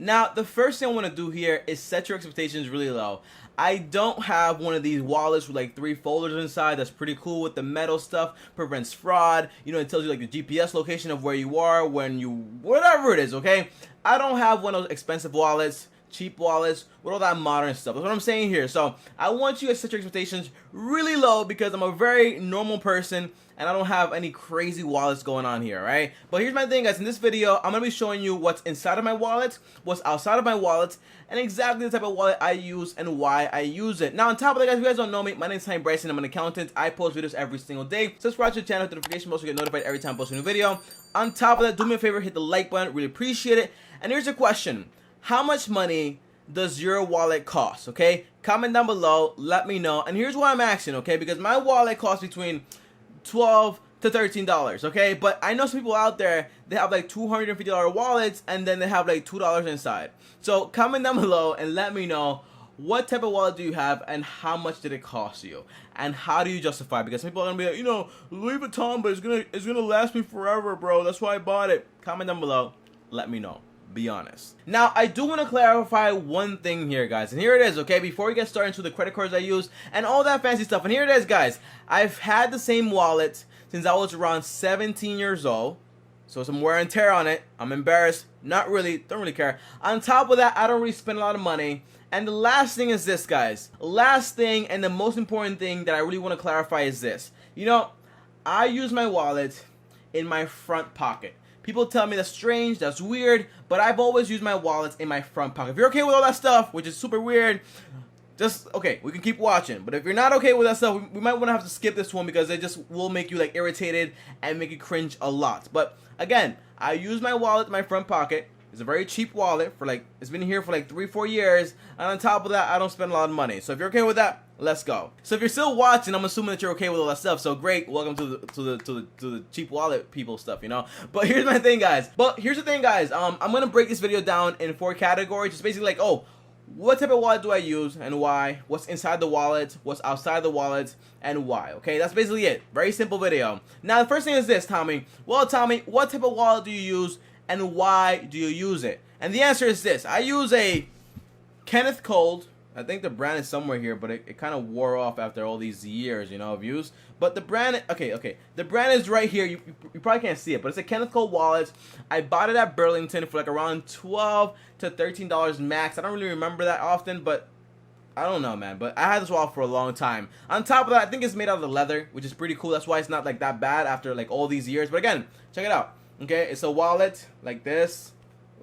Now, the first thing I want to do here is set your expectations really low. I don't have one of these wallets with like 3 folders inside. That's pretty cool with the metal stuff, prevents fraud. You know, it tells you like the GPS location of where you are when you, whatever it is, okay? I don't have one of those expensive wallets, cheap wallets, with all that modern stuff. That's what I'm saying here. So I want you to set your expectations really low because I'm a very normal person and I don't have any crazy wallets going on here, right? But here's my thing, guys. In this video, I'm going to be showing you what's inside of my wallet, what's outside of my wallet, and exactly the type of wallet I use and why I use it. Now, on top of that, guys, if you guys don't know me, my name is TommyBryson. I'm an accountant. I post videos every single day. Subscribe to the channel, hit the notification bell so you get notified every time I post a new video. On top of that, do me a favor, hit the like button. Really appreciate it. And here's a question. How much money does your wallet cost? Okay, comment down below, let me know. And here's why I'm asking, okay, because my wallet costs between $12 to $13, okay? But I know some people out there, they have like $250 wallets and then they have like $2 inside. So comment down below and let me know what type of wallet do you have and how much did it cost you and how do you justify it? Because some people are gonna be like, you know, Louis Vuitton, but it's gonna last me forever, bro. That's why I bought it. Comment down below, let me know. Be honest. Now, I do want to clarify one thing here, guys, and here it is, okay, before we get started into the credit cards I use and all that fancy stuff. And here it is, guys. I've had the same wallet since I was around 17 years old, so some wear and tear on it. I'm embarrassed, not really, don't really care. On top of that, I don't really spend a lot of money. And the last thing is this, guys. Last thing, and the most important thing that I really want to clarify is this. You know, I use my wallet in my front pocket. People tell me that's strange, that's weird, but I've always used my wallets in my front pocket. If you're okay with all that stuff, which is super weird, just, okay, we can keep watching. But if you're not okay with that stuff, we might want to have to skip this one because it just will make you like irritated and make you cringe a lot. But again, I use my wallet in my front pocket. It's a very cheap wallet for like, it's been here for like 3-4 years. And on top of that, I don't spend a lot of money. So if you're okay with that, let's go. So if you're still watching, I'm assuming that you're okay with all that stuff. So great, welcome to the cheap wallet people stuff, you know. But here's my thing, guys. I'm gonna break this video down in 4 categories. Just basically like, oh, what type of wallet do I use and why? What's inside the wallet? What's outside the wallet? And why? Okay, that's basically it. Very simple video. Now the first thing is this, Tommy. Well, Tommy, what type of wallet do you use and why do you use it? And the answer is this. I use a Kenneth Cole. I think the brand is somewhere here, but it kind of wore off after all these years, you know, of use. But the brand, okay, the brand is right here. You probably can't see it, but it's a Kenneth Cole wallet. I bought it at Burlington for like around $12 to $13 max. I don't really remember that often, but I don't know, man. But I had this wallet for a long time. On top of that, I think it's made out of leather, which is pretty cool. That's why it's not like that bad after like all these years. But again, check it out. Okay, it's a wallet like this,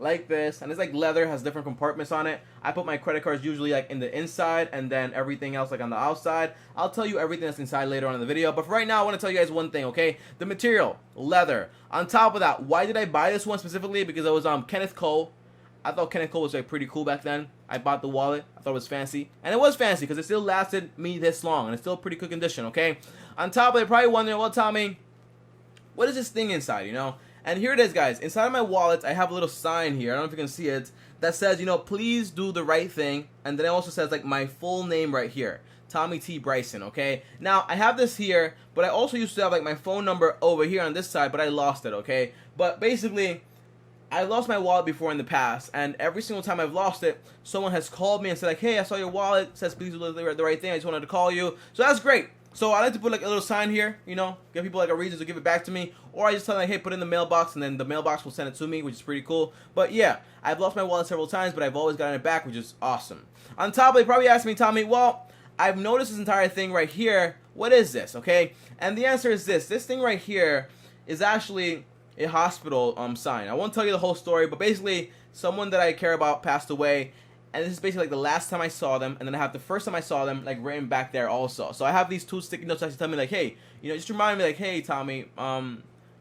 and it's like leather, has different compartments on it. I put my credit cards usually like in the inside and then everything else like on the outside. I'll tell you everything that's inside later on in the video, but for right now I want to tell you guys one thing, okay? The material, leather. On top of that, why did I buy this one specifically? Because it was Kenneth Cole. I thought Kenneth Cole was like pretty cool back then. I bought the wallet. I thought it was fancy. And it was fancy because it still lasted me this long and it's still pretty good condition, okay? On top of it, probably wondering, well, Tommy, what is this thing inside, you know? And here it is, guys. Inside of my wallet, I have a little sign here. I don't know if you can see it. That says, you know, please do the right thing. And then it also says, like, my full name right here. Tommy T. Bryson, okay? Now, I have this here, but I also used to have, like, my phone number over here on this side, but I lost it, okay? But basically, I lost my wallet before in the past, and every single time I've lost it, someone has called me and said, like, hey, I saw your wallet. It says, please do the right thing. I just wanted to call you. So that's great. So I like to put like a little sign here, you know, give people like a reason to give it back to me, or I just tell them like, hey, put it in the mailbox, and then the mailbox will send it to me, which is pretty cool. But yeah, I've lost my wallet several times, but I've always gotten it back, which is awesome. On top of it, probably asked me, Tommy, well, I've noticed this entire thing right here. What is this, okay? And the answer is this. This thing right here is actually a hospital sign. I won't tell you the whole story, but basically someone that I care about passed away. And this is basically like the last time I saw them, and then I have the first time I saw them like written back there also. So I have these 2 sticky notes that actually tell me like, hey, you know, just remind me like, hey, Tommy,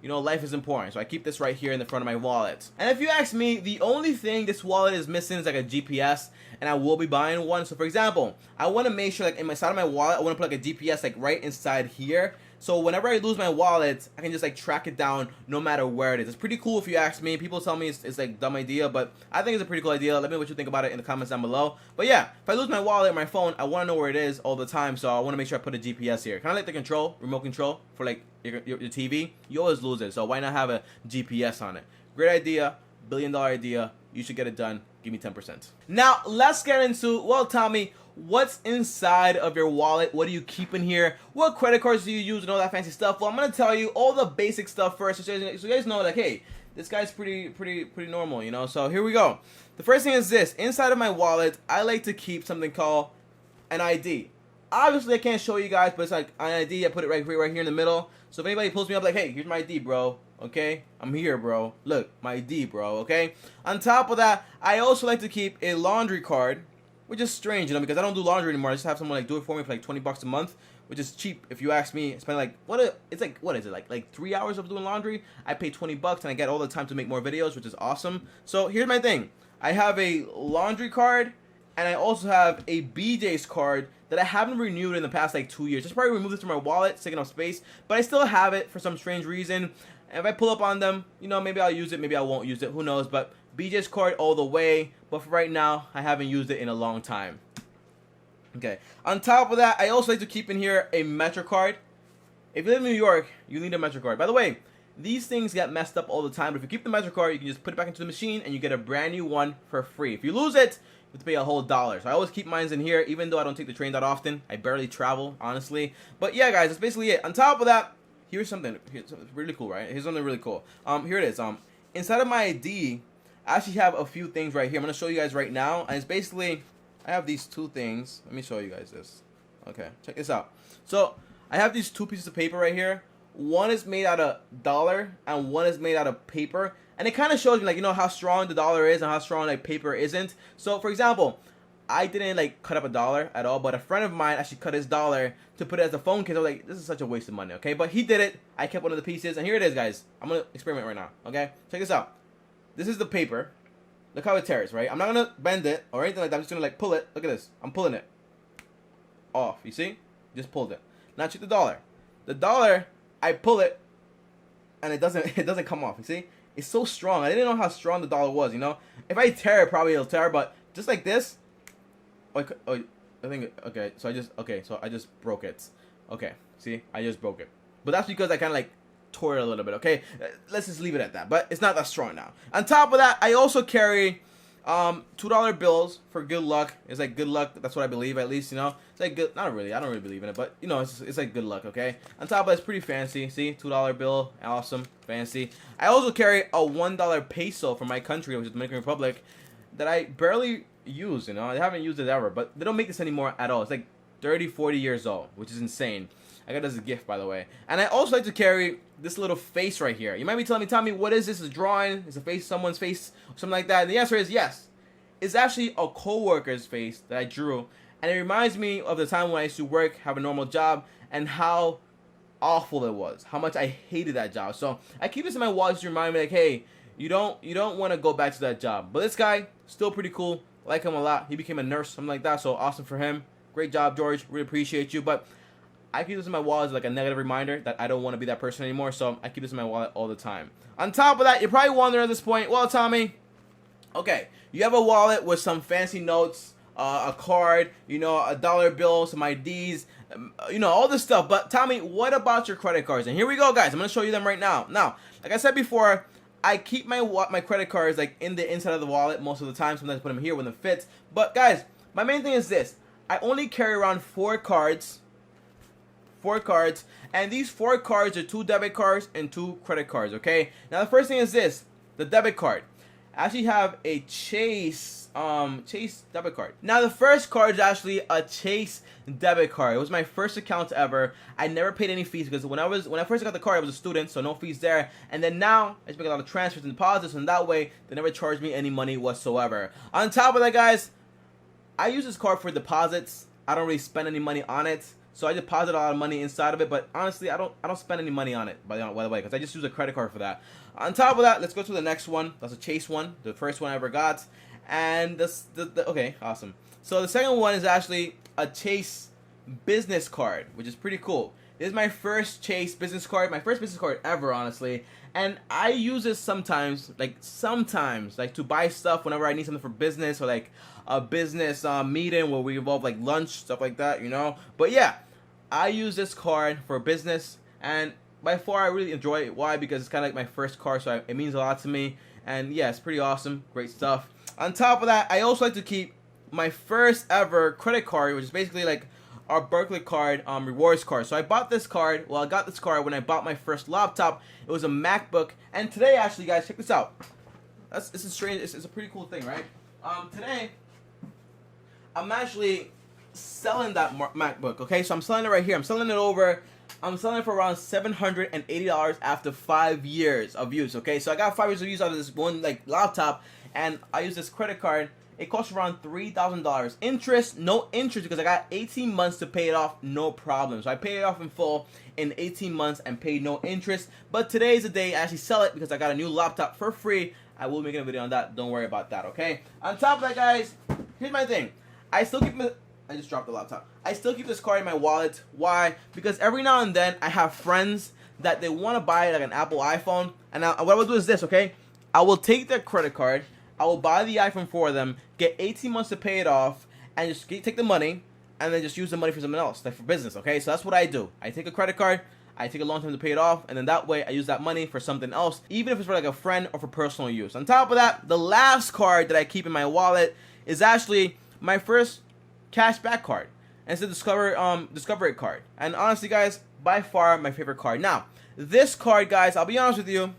you know, life is important. So I keep this right here in the front of my wallet. And if you ask me, the only thing this wallet is missing is like a GPS, and I will be buying one. So for example, I want to make sure like in my side of my wallet, I want to put like a GPS like right inside here. So whenever I lose my wallet, I can just like track it down no matter where it is. It's pretty cool if you ask me. People tell me it's like a dumb idea, but I think it's a pretty cool idea. Let me know what you think about it in the comments down below. But yeah, if I lose my wallet or my phone, I want to know where it is all the time. So I want to make sure I put a GPS here. Kind of like the remote control for like your TV. You always lose it. So why not have a GPS on it? Great idea. $1 billion idea. You should get it done. give me 10%. Now, let's get into, well, Tommy, what's inside of your wallet? What do you keep in here? What credit cards do you use and all that fancy stuff? Well, I'm going to tell you all the basic stuff first, so you guys know, like, hey, this guy's pretty normal, you know? So here we go. The first thing is this. Inside of my wallet, I like to keep something called an ID. Obviously, I can't show you guys, but it's like an ID. I put it right here in the middle. So if anybody pulls me up like, hey, here's my ID, bro. Okay? I'm here, bro. Look, my ID, bro. Okay? On top of that, I also like to keep a laundry card, which is strange, you know, because I don't do laundry anymore. I just have someone like do it for me for like $20 a month, which is cheap if you ask me. Spend like what is it like 3 hours of doing laundry? I pay $20 and I get all the time to make more videos, which is awesome. So here's my thing. I have a laundry card and I also have a BJ's card that I haven't renewed in the past like 2 years. Just probably removed it from my wallet, it's taking up space, but I still have it for some strange reason. And if I pull up on them, you know, maybe I'll use it, maybe I won't use it, who knows. But BJ's card all the way, but for right now, I haven't used it in a long time. Okay, on top of that, I also like to keep in here a Metro card. If you live in New York, you need a Metro card. By the way, these things get messed up all the time, but if you keep the Metro card, you can just put it back into the machine and you get a brand new one for free. If you lose it, you have to pay a whole $1. So I always keep mine in here, even though I don't take the train that often. I barely travel, honestly. But yeah, guys, that's basically it. On top of that, here's something really cool, right? Here's something really cool. Here it is. Inside of my ID, I actually have a few things right here. I'm gonna show you guys right now, and it's basically, I have these two things. Let me show you guys this. Okay, check this out. So I have these two pieces of paper right here. One is made out of dollar, and one is made out of paper. And it kind of shows me, like, you know, how strong the dollar is and how strong, like, paper isn't. So, for example, I didn't, like, cut up a dollar at all, but a friend of mine actually cut his dollar to put it as a phone case. I was like, this is such a waste of money, okay? But he did it. I kept one of the pieces, and here it is, guys. I'm going to experiment right now, okay? Check this out. This is the paper. Look how it tears, right? I'm not going to bend it or anything like that. I'm just going to, like, pull it. Look at this. I'm pulling it off. You see? Just pulled it. Now check the dollar. The dollar, I pull it, and it doesn't come off. You see? It's so strong. I didn't know how strong the dollar was, you know? If I tear it, probably it'll tear, but just like this. I think, okay, so I just broke it. Okay, see? I just broke it. But that's because I kind of, like, tore it a little bit, okay? Let's just leave it at that. But it's not that strong now. On top of that, I also carry $2 bills for good luck. It's like good luck. That's what I believe, at least, you know. It's like good. Not really. I don't really believe in it, but you know, it's like good luck. Okay. On top of it, it's pretty fancy. See, $2 bill, awesome, fancy. I also carry a $1 peso from my country, which is the Dominican Republic, that I barely use. You know, I haven't used it ever, but they don't make this anymore at all. It's like 30, 40 years old, which is insane. I got it as a gift, by the way. And I also like to carry this little face right here. You might be telling me, Tommy, what is this? Is a drawing? Is a face, someone's face, something like that? And the answer is yes. It's actually a co-worker's face that I drew. And it reminds me of the time when I used to work, have a normal job, and how awful it was. How much I hated that job. So I keep this in my wallet to remind me, like, hey, you don't want to go back to that job. But this guy, still pretty cool. Like him a lot. He became a nurse, something like that. So awesome for him. Great job, George. Really appreciate you. But I keep this in my wallet as like a negative reminder that I don't want to be that person anymore. So I keep this in my wallet all the time. On top of that, you're probably wondering at this point, well, Tommy, okay, you have a wallet with some fancy notes, a card, you know, a dollar bill, some IDs, you know, all this stuff. But Tommy, what about your credit cards? And here we go, guys. I'm going to show you them right now. Now, like I said before, I keep my credit cards like in the inside of the wallet most of the time. Sometimes I put them here when it fits. But guys, my main thing is this. I only carry around 4 cards. 4 cards, and these 4 cards are 2 debit cards and 2 credit cards, okay? Now the first thing is this, the debit card. I actually have a Chase debit card. Now the first card is actually a Chase debit card. It was my first account ever. I never paid any fees because when I first got the card, I was a student, so no fees there. And then now I just make a lot of transfers and deposits, and that way they never charge me any money whatsoever. On top of that, guys, I use this card for deposits. I don't really spend any money on it. So I deposit a lot of money inside of it, but honestly, I don't spend any money on it, by the way, because I just use a credit card for that. On top of that, let's go to the next one. That's a Chase one, the first one I ever got. And okay, awesome. So the second one is actually a Chase business card, which is pretty cool. This is my first Chase business card, my first business card ever, honestly. And I use it sometimes, like to buy stuff whenever I need something for business, or like a business meeting where we involve like lunch, stuff like that, you know. But yeah, I use this card for business, and by far I really enjoy it. Why? Because it's kind of like my first card, so it means a lot to me. And yeah, it's pretty awesome, great stuff. On top of that, I also like to keep my first ever credit card, which is basically like our Berkeley card, rewards card. So I bought this card. Well, I got this card when I bought my first laptop. It was a MacBook, and today, actually, guys, check this out. This is strange. It's a pretty cool thing, right? Today, I'm actually selling that MacBook. Okay, so I'm selling it right here. I'm selling it for around $780 after 5 years of use. Okay, so I got 5 years of use out of this one like laptop, and I use this credit card. It costs around $3,000. Interest, no interest, because I got 18 months to pay it off, no problem. So I paid it off in full in 18 months and paid no interest. But today is the day I actually sell it because I got a new laptop for free. I will make a video on that. Don't worry about that, okay? On top of that, guys, here's my thing. I just dropped the laptop. I still keep this card in my wallet. Why? Because every now and then I have friends that they want to buy like an Apple iPhone. And what I will do is this, okay? I will take their credit card. I will buy the iPhone for them, get 18 months to pay it off, and just take the money, and then just use the money for something else, like for business, okay? So that's what I do. I take a credit card, I take a long time to pay it off, and then that way I use that money for something else, even if it's for like a friend or for personal use. On top of that, the last card that I keep in my wallet is actually my first cashback card. And it's the Discover It card. And honestly, guys, by far my favorite card. Now, this card, guys, I'll be honest with you.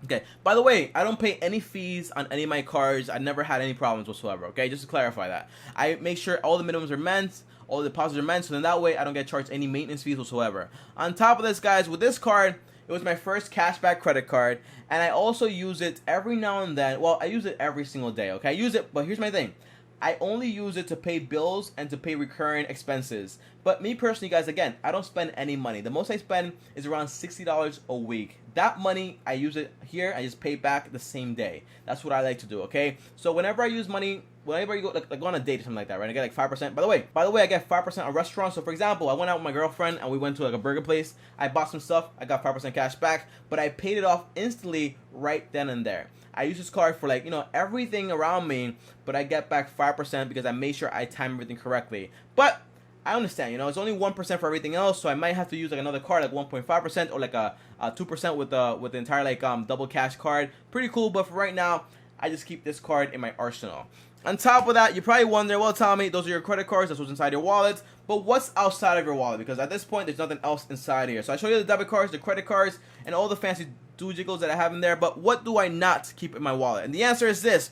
Okay, by the way, I don't pay any fees on any of my cards. I never had any problems whatsoever, okay? Just to clarify that. I make sure all the minimums are met, all the deposits are met, so then that way I don't get charged any maintenance fees whatsoever. On top of this, guys, with this card, it was my first cashback credit card, and I also use it every now and then. Well, I use it every single day, okay? I use it, but here's my thing. I only use it to pay bills and to pay recurring expenses. But me personally, guys, again, I don't spend any money. The most I spend is around $60 a week. That money, I use it here. I just pay back the same day. That's what I like to do, okay? So whenever I use money, whenever you go, like go on a date or something like that, right? I get like 5%. By the way, I get 5% on restaurants. So for example, I went out with my girlfriend and we went to like a burger place. I bought some stuff. I got 5% cash back, but I paid it off instantly right then and there. I use this card for like, everything around me, but I get back 5% because I made sure I time everything correctly. But I understand, it's only 1% for everything else, so I might have to use like another card, like 1.5% or like a 2% with the entire like double cash card. Pretty cool, but for right now, I just keep this card in my arsenal. On top of that, you're probably wondering, well, Tommy, those are your credit cards, that's what's inside your wallet, but what's outside of your wallet? Because at this point, there's nothing else inside here. So I show you the debit cards, the credit cards, and all the fancy doojiggles that I have in there, but what do I not keep in my wallet? And the answer is this.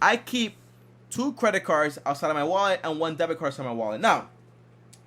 I keep 2 credit cards outside of my wallet and 1 debit card outside my wallet. Now,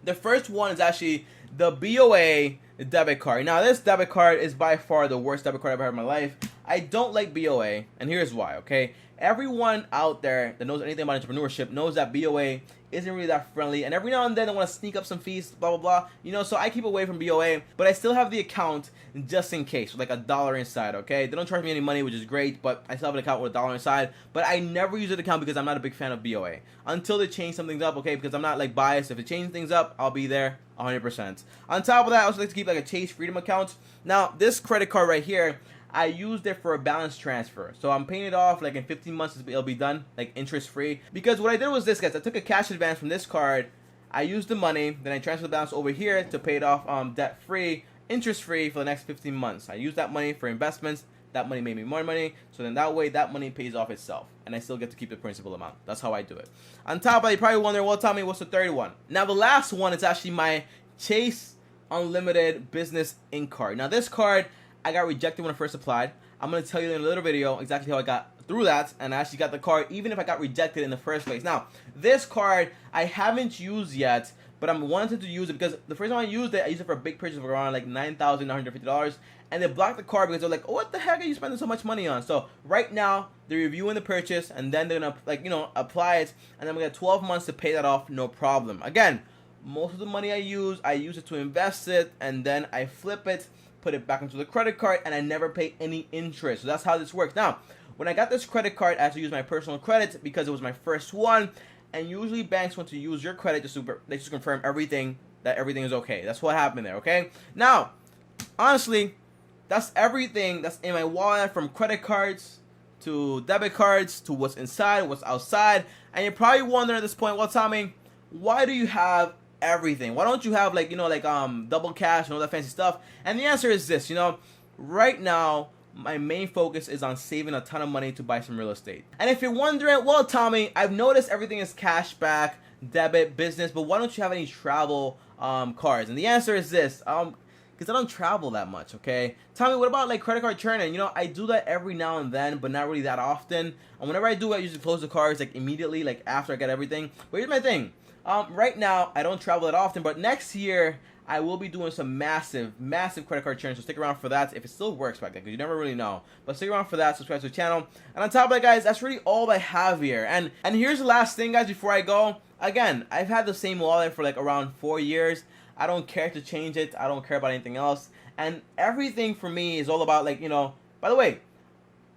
the first one is actually the BOA debit card. Now, this debit card is by far the worst debit card I've ever had in my life. I don't like BOA, and here's why, okay? Everyone out there that knows anything about entrepreneurship knows that BOA isn't really that friendly, and every now and then they want to sneak up some fees, blah, blah, blah. So I keep away from BOA, but I still have the account just in case, with like $1 inside, okay? They don't charge me any money, which is great, but I still have an account with $1 inside, but I never use the account because I'm not a big fan of BOA. Until they change some things up, okay? Because I'm not like biased. If they change things up, I'll be there 100%. On top of that, I also like to keep like a Chase Freedom account. Now, this credit card right here, I used it for a balance transfer. So I'm paying it off like in 15 months it'll be done, like interest free. Because what I did was this, guys. I took a cash advance from this card. I used the money, then I transferred the balance over here to pay it off debt free, interest free for the next 15 months. I used that money for investments. That money made me more money. So then that way that money pays off itself. And I still get to keep the principal amount. That's how I do it. On top of that, you probably wonder, well, Tommy, what's the third one? Now the last one is actually my Chase Unlimited Business Ink card. Now this card, I got rejected when I first applied. I'm going to tell you in a little video exactly how I got through that, and I actually got the card even if I got rejected in the first place. Now, this card I haven't used yet, but I'm wanting to use it because the first time I used it for a big purchase of around like $9,950, and they blocked the card because they're like, oh, what the heck are you spending so much money on? So right now, they're reviewing the purchase, and then they're going to apply it, and then we got 12 months to pay that off, no problem. Again, most of the money I use it to invest it, and then I flip it, put it back into the credit card, and I never pay any interest. So that's how this works. Now, when I got this credit card, I had to use my personal credit because it was my first one, and usually banks want to use your credit just to confirm that everything is okay. That's what happened there, okay? Now, honestly, that's everything that's in my wallet, from credit cards to debit cards to what's inside, what's outside. And you're probably wondering at this point, well, Tommy, why do you have everything? Why don't you have double cash and all that fancy stuff? And the answer is this, right now my main focus is on saving a ton of money to buy some real estate. And if you're wondering, well, Tommy, I've noticed everything is cash back, debit, business, but why don't you have any travel cards? And the answer is this, because I don't travel that much, okay? Tommy, what about like credit card churning? You know, I do that every now and then, but not really that often. And whenever I do, I usually close the cards like immediately, like after I get everything. But here's my thing. Right now, I don't travel that often, but next year, I will be doing some massive credit card churn, so stick around for that if it still works back then, because you never really know. But stick around for that, subscribe to the channel. And on top of that, guys, that's really all I have here. And here's the last thing, guys, before I go. Again, I've had the same wallet for like around 4 years. I don't care to change it. I don't care about anything else. And everything for me is all about, like, you know, by the way,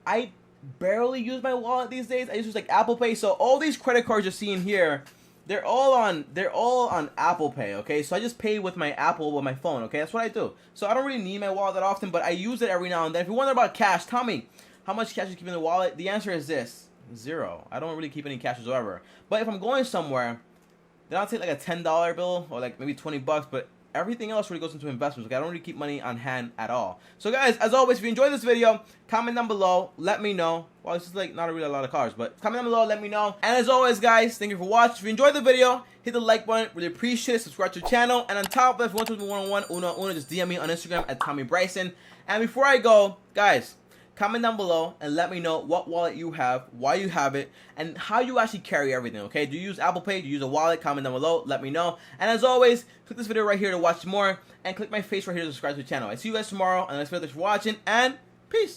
I barely use my wallet these days. I use like Apple Pay. So all these credit cards you're seeing here, they're all on Apple Pay, okay? So I just pay with my Apple with my phone, okay? That's what I do. So I don't really need my wallet that often, but I use it every now and then. If you wonder about cash, Tommy, how much cash you keep in the wallet? The answer is this: 0. I don't really keep any cash whatsoever. But if I'm going somewhere, then I'll take like a $10 bill or like maybe 20 bucks, but everything else really goes into investments. Okay, I don't really keep money on hand at all. So guys, as always, if you enjoyed this video, comment down below, let me know. Well, this is like not really a lot of cars, but comment down below, let me know. And as always, guys, thank you for watching. If you enjoyed the video, hit the like button, really appreciate it. Subscribe to the channel, and on top of it, if you want to do one-on-one, uno, just DM me on Instagram at TommyBryson. And before I go, guys, comment down below and let me know what wallet you have, why you have it, and how you actually carry everything, okay? Do you use Apple Pay? Do you use a wallet? Comment down below, let me know. And as always, click this video right here to watch more, and click my face right here to subscribe to the channel. I see you guys tomorrow on the next video. Thanks for watching, and peace!